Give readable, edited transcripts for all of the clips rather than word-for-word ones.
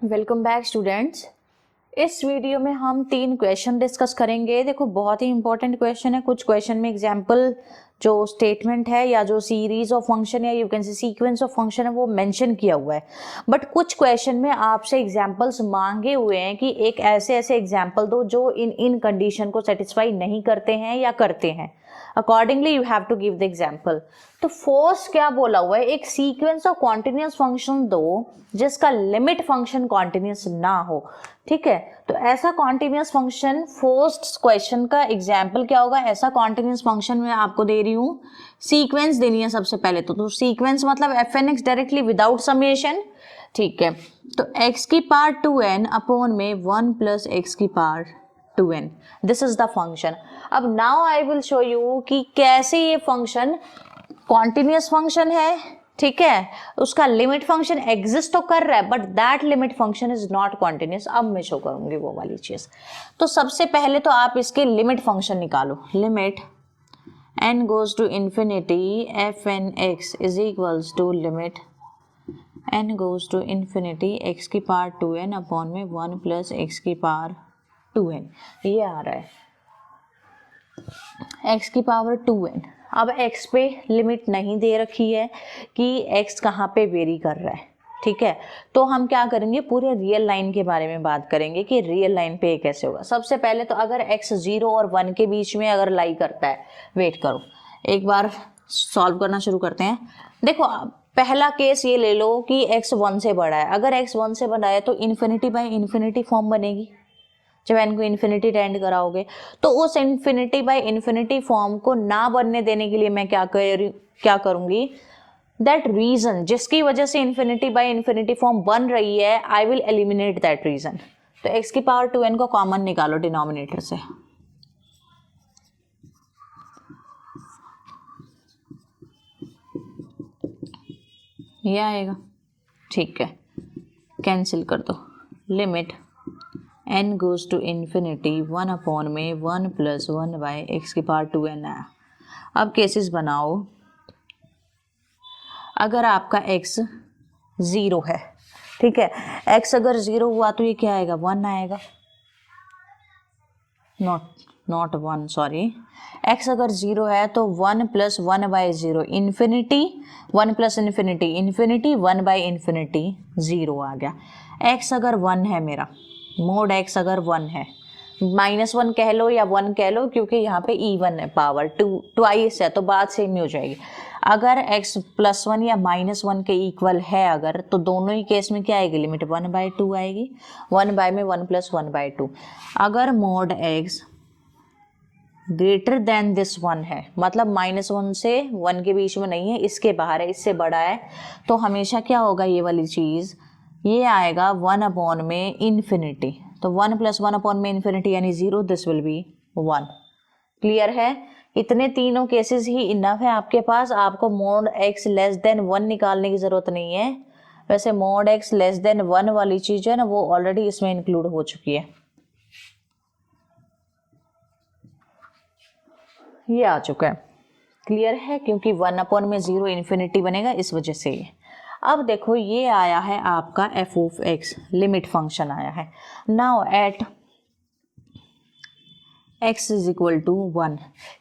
Welcome back students. इस video में हम 3 क्वेश्चन डिस्कस करेंगे। देखो बहुत ही इंपॉर्टेंट क्वेश्चन है। कुछ क्वेश्चन में एग्जाम्पल जो स्टेटमेंट है या जो सीरीज ऑफ फंक्शन या you can say sequence of function है वो मेंशन किया हुआ है, बट कुछ क्वेश्चन में आपसे एग्जाम्पल्स मांगे हुए हैं कि एक ऐसे ऐसे एग्जाम्पल दो जो इन कंडीशन को सेटिस्फाई नहीं करते हैं या करते हैं। Accordingly you have to give the example. तो फर्स्ट क्या बोला हुआ है, एक सीक्वेंस ऑफ कॉन्टिन्यूस फंक्शन दो जिसका लिमिट फंक्शन कॉन्टिन्यूस ना हो। ठीक है, तो ऐसा कॉन्टिन्यूस फंक्शन फर्स्ट क्वेश्चन का एग्जाम्पल क्या होगा। ऐसा कॉन्टिन्यूस फंक्शन मैं आपको दे रही हूँ, सीक्वेंस देनी है सबसे पहले तो सीक्वेंस मतलब f n x directly without summation. ठीक है, तो x की पावर 2n अपॉन में 1 प्लस एक्स की power 2n, this is the function. अब now I will show you कि कैसे ये फंक्शन कॉन्टिन्यूस फंक्शन है। ठीक है, उसका लिमिट फंक्शन एग्जिस्ट तो कर रहा है but that limit function is not continuous. अब मैं शो करूंगी वो वाली चीज। तो सबसे पहले तो आप इसके लिमिट फंक्शन निकालो। Limit n goes to infinity f n x is equals to limit n goes to infinity x की पावर 2n अपॉन में 1 प्लस एक्स की पावर 2n। ये आ रहा है x की पावर 2n। अब x पे लिमिट नहीं दे रखी है कि x कहाँ पे वेरी कर रहा है। ठीक है, तो हम क्या करेंगे, पूरे रियल लाइन के बारे में बात करेंगे कि रियल लाइन पे ये कैसे होगा। सबसे पहले तो अगर x 0 और 1 के बीच में अगर लाई करता है, वेट करो एक बार सॉल्व करना शुरू करते हैं। देखो पहला केस ये ले लो कि x 1 से बड़ा है। अगर x 1 से बड़ा है तो इन्फिनिटी बाय इन्फिनिटी फॉर्म बनेगी जब n को इन्फिनिटी टेंड कराओगे। तो उस इन्फिनिटी बाय इन्फिनिटी फॉर्म को ना बनने देने के लिए मैं क्या करूंगी, दैट रीजन जिसकी वजह से इन्फिनिटी बाय इन्फिनिटी फॉर्म बन रही है, I will eliminate that reason. तो x की पावर 2n को कॉमन निकालो डिनोमिनेटर से। ये आएगा। ठीक है, कैंसिल कर दो। Limit n goes to infinity 1 upon में 1 प्लस 1 बाय एक्स की पावर 2n आया। अब केसेस बनाओ। अगर आपका x 0 है, ठीक है, x अगर 0 हुआ तो ये क्या आएगा, 1 आएगा। Not 1, sorry. x अगर 0 है तो 1 plus 1 by 0 infinity, 1 plus infinity infinity 1 by infinity 0 आ गया। x अगर 1 है मेरा, मोड x अगर 1 है, -1 कह लो या 1 कह लो क्योंकि यहाँ पे इवन है, पावर 2 ट्वाइस है तो बात सेम ही हो जाएगी। अगर x +1 या -1 के इक्वल है अगर, तो दोनों ही केस में क्या आएगी, लिमिट 1/2 आएगी। 1 बाय में 1 प्लस 1/2। अगर mode x greater than this 1 है, मतलब -1 से 1 के बीच में नहीं है, इसके बाहर है, इससे बड़ा है, तो हमेशा क्या होगा, ये वाली चीज़ ये आएगा 1 अपॉन में इन्फिनिटी। तो 1 प्लस 1 अपॉन में इन्फिनिटी यानी 0, दिस विल बी 1। क्लियर है, इतने तीनों केसेस ही इनफ है आपके पास। आपको मोड x लेस देन 1 निकालने की जरूरत नहीं है। वैसे मोड x लेस देन 1 वाली चीज है ना, वो ऑलरेडी इसमें इंक्लूड हो चुकी है। ये आ चुका है। क्लियर है, क्योंकि 1 अपॉन में 0 इन्फिनिटी बनेगा, इस वजह से ये। अब देखो ये आया है आपका f of x, limit function आया है। Now at x is equal to 1,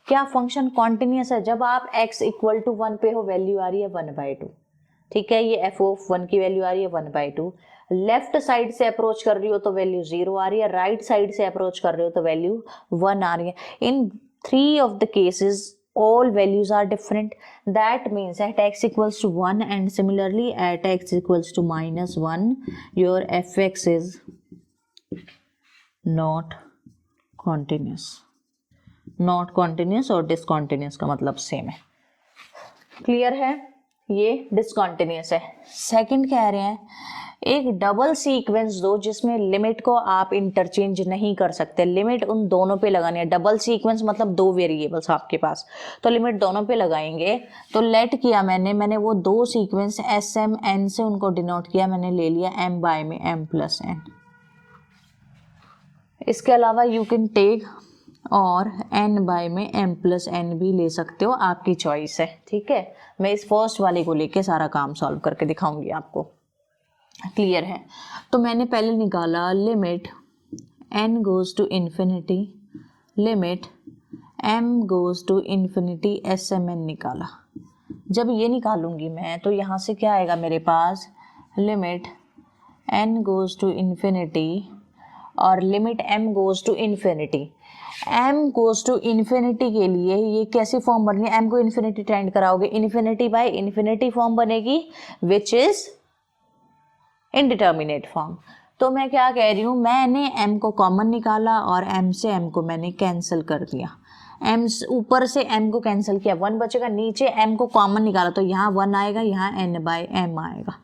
क्या फंक्शन कॉन्टिन्यूस है। जब आप x इक्वल टू 1 पे हो, वैल्यू आ रही है 1/2। ठीक है, ये f ऑफ 1 की वैल्यू आ रही है 1/2। लेफ्ट साइड से अप्रोच कर रही हो तो वैल्यू 0 आ रही है, राइट साइड से अप्रोच कर रहे हो तो वैल्यू 1 आ रही है। इन 3 of the cases all values are different. That means at x equals to 1 and similarly at x equals to -1 your fx is not continuous. Not continuous और discontinuous का मतलब सेम है। क्लियर है, ये डिसकंटिन्यूस है। Second कह रहे हैं एक डबल सीक्वेंस दो जिसमें लिमिट को आप इंटरचेंज नहीं कर सकते, लिमिट उन दोनों पे लगानी है। डबल सीक्वेंस मतलब 2 वेरिएबल्स आपके पास, तो लिमिट दोनों पे लगाएंगे। तो लेट किया मैंने वो 2 सीक्वेंस एस एम एन से उनको डिनोट किया, मैंने ले लिया m बाय में m प्लस n। इसके अलावा यू कैन टेक और n बाय में m प्लस n भी ले सकते हो, आपकी चॉइस है। ठीक है, मैं इस फर्स्ट वाले को लेके सारा काम सॉल्व करके दिखाऊंगी आपको। क्लियर है, तो मैंने पहले निकाला limit n goes to infinity limit m goes to infinity SMN निकाला। जब ये निकालूंगी मैं तो यहाँ से क्या आएगा मेरे पास, limit n goes to infinity और limit m goes to infinity. m goes to infinity के लिए ये कैसी फॉर्म बनेगी, m को इन्फिनिटी टेंड कराओगे, इन्फिनिटी बाय इन्फिनिटी फॉर्म बनेगी विच इज इनडिटर्मिनेट फॉर्म। तो मैं क्या कह रही हूँ, मैंने m को कॉमन निकाला और m से m को मैंने कैंसिल कर दिया। m ऊपर से m को कैंसिल किया, 1 बचेगा, नीचे m को कॉमन निकाला तो यहाँ 1 आएगा, यहाँ n/m आएगा,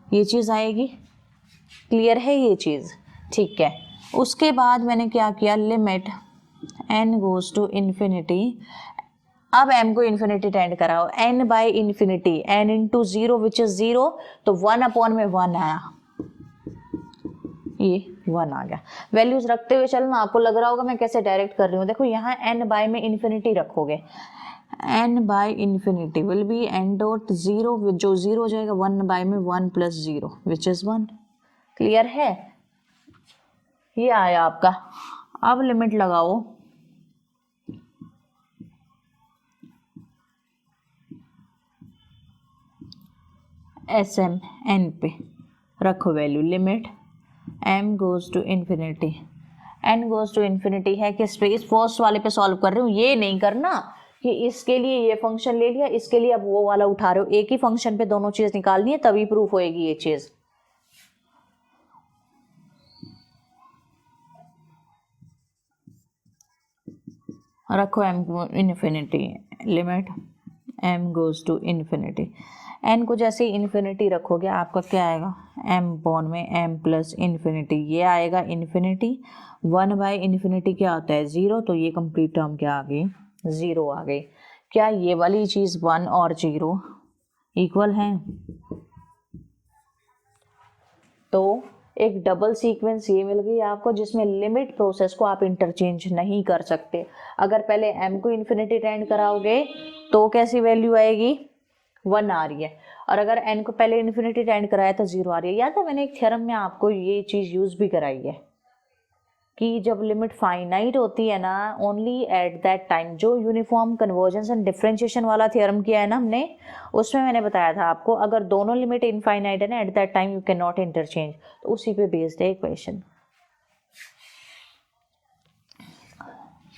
ये चीज़ आएगी। क्लियर है ये चीज़? ठीक है। उसके बाद मैंने क्या किया, limit n goes to infinity, अब m को इन्फिनिटी टेंड कराओ, n by infinity, n into 0 which is 0, तो 1/1 आया, ये 1 आ गया। वैल्यूज रखते हुए चलना, आपको लग रहा होगा मैं कैसे डायरेक्ट कर रही हूँ। देखो यहाँ n बाय में इन्फिनिटी रखोगे, n by infinity will be n dot 0, जो 0 हो जाएगा 1 बाय में 1 प्लस 0 विच इज 1। क्लियर है? ये आया आपका। अब लिमिट लगाओ SMN पे, रखो value, limit m goes to infinity, n goes to infinity है किस पे, इस फर्स्ट वाले पे सॉल्व कर रही हूँ। ये नहीं करना कि इसके लिए ये फंक्शन ले लिया, इसके लिए अब वो वाला उठा रहे हो, एक ही फंक्शन पे दोनों चीज़ निकालनी है, तभी प्रूफ होएगी ये चीज़। रखो m infinity, limit m goes to infinity, n को जैसे ही इन्फिनिटी रखोगे आपका क्या आएगा, m बॉन में m प्लस इन्फिनिटी, ये आएगा इन्फिनिटी, 1 बाय इन्फिनिटी क्या होता है 0, तो ये कंप्लीट टर्म क्या आ गई, 0 आ गई। क्या ये वाली चीज़ 1 और 0 इक्वल हैं? तो एक डबल सीक्वेंस ये मिल गई आपको जिसमें लिमिट प्रोसेस को आप इंटरचेंज नहीं कर सकते। अगर पहले m को इन्फिनिटी टेंड कराओगे तो कैसी वैल्यू आएगी, 1 आ रही है, और अगर n को पहले इन्फिनिटी टेंड कराया तो 0 आ रही है। याद है मैंने एक थ्योरम में आपको ये चीज़ यूज़ भी कराई है कि जब लिमिट फाइनाइट होती है ना, ओनली एट दैट टाइम, जो यूनिफॉर्म कन्वर्जेंस एंड डिफरेंशिएशन वाला थ्योरम किया है ना हमने, उसमें मैंने बताया था आपको अगर दोनों लिमिट इनफाइनाइट है ना, at that time you can not interchange, तो उसी पे बेस्ड है इक्वेशन।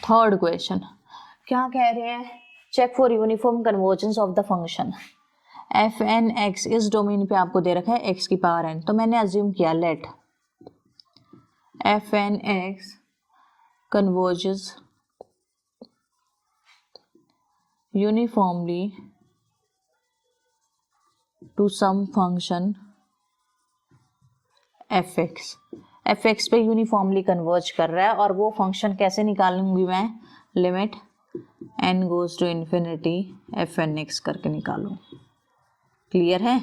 थर्ड क्वेश्चन क्या कह रहे हैं, check for uniform convergence of the function f(n)x, इस डोमेन पे आपको दे रखा है x की पावर n, तो मैंने अज्यूम किया let f(n)x converges uniformly to some function fx पे यूनिफॉर्मली कन्वर्ज कर रहा है, और वो फंक्शन कैसे निकालूंगी मैं, limit n goes to infinity f(n)x करके निकालूँ। क्लियर है?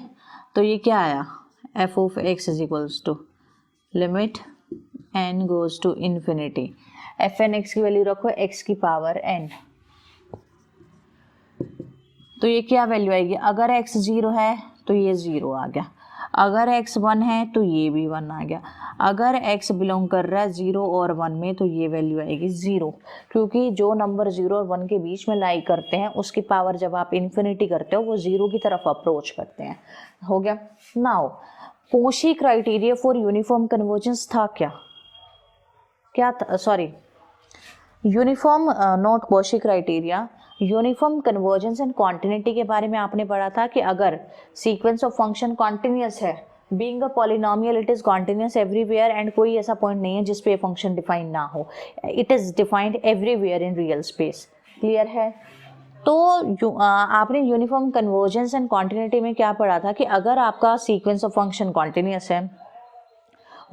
तो ये क्या आया, f of x is equals to limit n goes to infinity, f(n)x की वैल्यू रखो x की पावर n, तो ये क्या वैल्यू आएगी, अगर x 0 है तो ये 0 आ गया, अगर x 1 है तो ये भी 1 आ गया, अगर x बिलोंग कर रहा है 0 और 1 में तो ये वैल्यू आएगी 0, क्योंकि जो नंबर 0 और 1 के बीच में लाई करते हैं उसकी पावर जब आप इन्फिनिटी करते हो वो 0 की तरफ अप्रोच करते हैं। हो गया। Now Cauchy criteria for uniform convergence था क्या था, sorry uniform not Cauchy criteria, uniform convergence and continuity के बारे में आपने पढ़ा था कि अगर सीक्वेंस ऑफ फंक्शन कॉन्टिन्यूस है, being a polynomial it is continuous everywhere, and कोई ऐसा पॉइंट नहीं है जिस पे फंक्शन डिफाइन ना हो, it is defined everywhere in real space. Clear है? तो आपने यूनिफॉर्म कन्वर्जेंस एंड कॉन्टिन्यूटी में क्या पढ़ा था कि अगर आपका सीक्वेंस ऑफ फंक्शन कॉन्टिन्यूस है,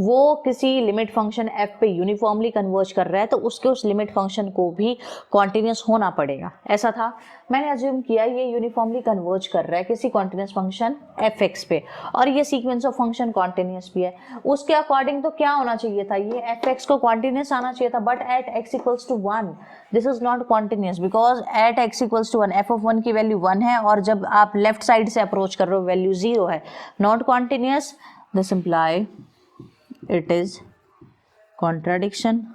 वो किसी लिमिट फंक्शन f पे यूनिफॉर्मली कन्वर्ज कर रहा है, तो उसके उस लिमिट फंक्शन को भी कॉन्टिन्यूस होना पड़ेगा। ऐसा था, मैंने अज्यूम किया ये यूनिफॉर्मली कन्वर्ज कर रहा है किसी कॉन्टिन्यूस फंक्शन fx पे, और ये सीक्वेंस ऑफ फंक्शन कॉन्टिन्यूस भी है, उसके अकॉर्डिंग तो क्या होना चाहिए था, ये fx को कॉन्टिन्यूस आना चाहिए था, but at x equals to 1 this is not continuous, because at x equals to 1 f of 1 की वैल्यू 1 है, और जब आप लेफ्ट साइड से अप्रोच कर रहे हो वैल्यू 0 है, not continuous. This imply it is contradiction.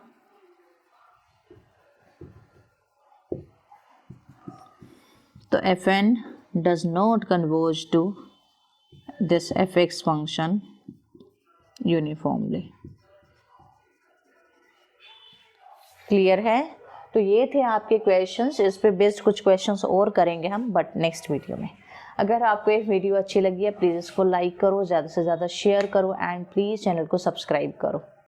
So fn does not converge to this fx function uniformly. Clear है? तो ये थे आपके क्वेश्चंस, इस पे बेस्ड कुछ क्वेश्चंस और करेंगे हम बट नेक्स्ट वीडियो में। अगर आपको ये वीडियो अच्छी लगी है प्लीज़ इसको लाइक करो, ज़्यादा से ज़्यादा शेयर करो एंड प्लीज़ चैनल को सब्सक्राइब करो।